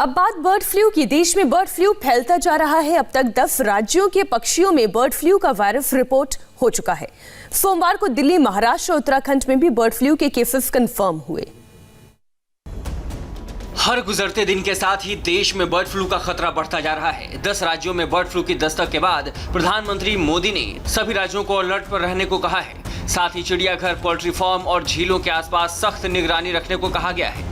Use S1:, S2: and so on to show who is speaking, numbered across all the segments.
S1: अब बात bird flu की। देश में बर्ड फ्लू फैलता जा रहा है। अब तक 10 राज्यों के पक्षियों में बर्ड फ्लू का वायरस रिपोर्ट हो चुका है। सोमवार को दिल्ली, महाराष्ट्र और उत्तराखंड में भी बर्ड फ्लू के केसेस कंफर्म हुए।
S2: हर गुजरते दिन के साथ ही देश में बर्ड फ्लू का खतरा बढ़ता जा रहा है। 10 राज्यों में बर्ड फ्लू की दस्तक के बाद प्रधानमंत्री मोदी ने सभी राज्यों को अलर्ट पर रहने को कहा है। साथ ही चिड़ियाघर, पोल्ट्री फार्म और झीलों के आसपास सख्त निगरानी रखने को कहा गया है।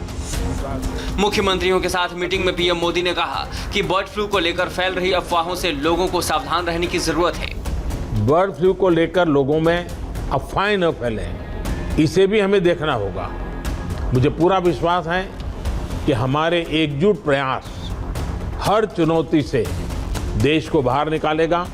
S2: मुख्यमंत्रियों के साथ मीटिंग में पीएम मोदी ने कहा कि बर्ड फ्लू को लेकर फैल रही अफवाहों से लोगों को सावधान रहने की जरूरत है।
S3: बर्ड फ्लू को लेकर लोगों में अफवाहें न फैले, इसे भी हमें देखना होगा। मुझे पूरा विश्वास है कि हमारे एकजुट प्रयास हर चुनौती से देश को बाहर निकालेगा।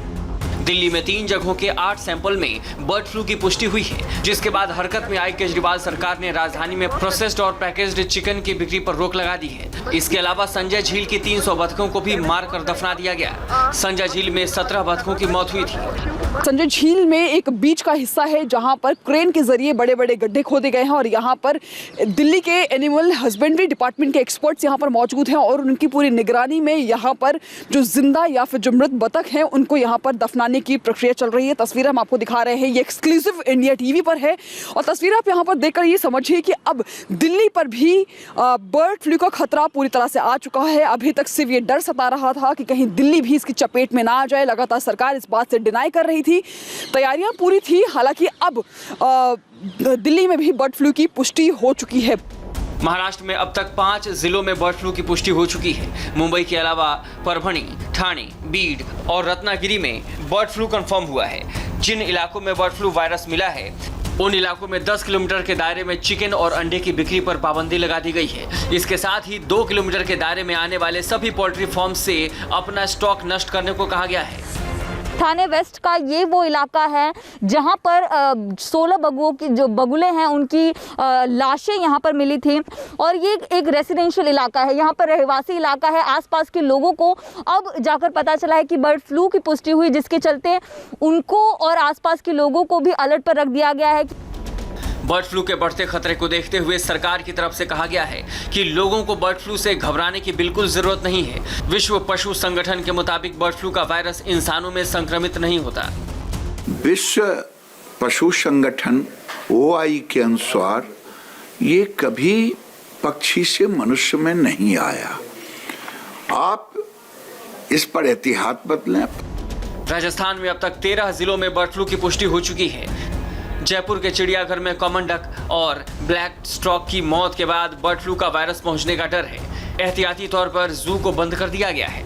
S2: दिल्ली में 3 जगहों के 8 सैंपल में बर्ड फ्लू की पुष्टि हुई है, जिसके बाद हरकत में आई केजरीवाल सरकार ने राजधानी में प्रोसेस्ड और पैकेज्ड चिकन की बिक्री पर रोक लगा दी है। इसके अलावा संजय झील की 300 बतखों को भी मारकर दफना दिया गया। संजय झील में 17 बतखों की मौत हुई थी।
S4: संजय झील में एक बीच का हिस्सा है जहां पर क्रेन के जरिए बड़े बड़े गड्ढे खोदे गए हैं और यहां पर दिल्ली के एनिमल हस्बेंड्री डिपार्टमेंट के एक्सपर्ट्स यहां पर मौजूद हैं और उनकी पूरी निगरानी में यहां पर जो जिंदा या फिर जो मृत बतख हैं उनको यहां पर दफनाने की प्रक्रिया चल रही है। तस्वीर हम आपको दिखा रहे हैं, ये एक्सक्लूसिव इंडिया टीवी पर है और तस्वीर आप यहां पर देखकर ये समझिए कि अब दिल्ली पर भी बर्ड फ्लू का खतरा पूरी तरह से आ चुका है। अभी तक सिर्फ ये डर सता रहा था कि कहीं दिल्ली भी इसकी चपेट में ना आ जाए। लगातार सरकार इस बात से डिनाई कर रही थी, तैयारियां पूरी थी। हालांकि अब दिल्ली में भी बर्ड फ्लू की पुष्टि हो चुकी है।
S2: महाराष्ट्र में अब तक 5 जिलों में बर्ड फ्लू की पुष्टि हो चुकी है। मुंबई के अलावा परभणी, ठाणे, बीड और रत्नागिरी में बर्ड फ्लू कंफर्म हुआ है। जिन इलाकों में बर्ड फ्लू वायरस मिला है उन इलाकों में 10 किलोमीटर के दायरे में चिकन और अंडे की बिक्री पर पाबंदी लगा दी गई है। इसके साथ ही 2 किलोमीटर के दायरे में आने वाले सभी पोल्ट्री फार्म से अपना स्टॉक नष्ट करने को कहा गया है।
S5: थाने वेस्ट का ये वो इलाका है जहां पर 16 बगुओं की जो बगुले हैं उनकी लाशें यहां पर मिली थी और ये एक रेसिडेंशियल इलाका है, यहां पर रहवासी इलाका है। आसपास के लोगों को अब जाकर पता चला है कि बर्ड फ्लू की पुष्टि हुई, जिसके चलते उनको और आसपास के लोगों को भी अलर्ट पर रख दिया गया है।
S2: बर्ड फ्लू के बढ़ते खतरे को देखते हुए सरकार की तरफ से कहा गया है कि लोगों को बर्ड फ्लू से घबराने की बिल्कुल जरूरत नहीं है। विश्व पशु संगठन के मुताबिक बर्ड फ्लू का वायरस इंसानों में संक्रमित नहीं होता।
S6: विश्व पशु संगठन OI के अनुसार ये कभी पक्षी से मनुष्य में नहीं आया। आप इस पर एहतियात बदलें।
S2: राजस्थान में अब तक 13 जिलों में बर्ड फ्लू की पुष्टि हो चुकी है। जयपुर के चिड़ियाघर में कॉमन डक और ब्लैक स्टॉक की मौत के बाद बर्ड फ्लू का वायरस पहुंचने का डर है। एहतियाती तौर पर जू को बंद कर दिया गया है।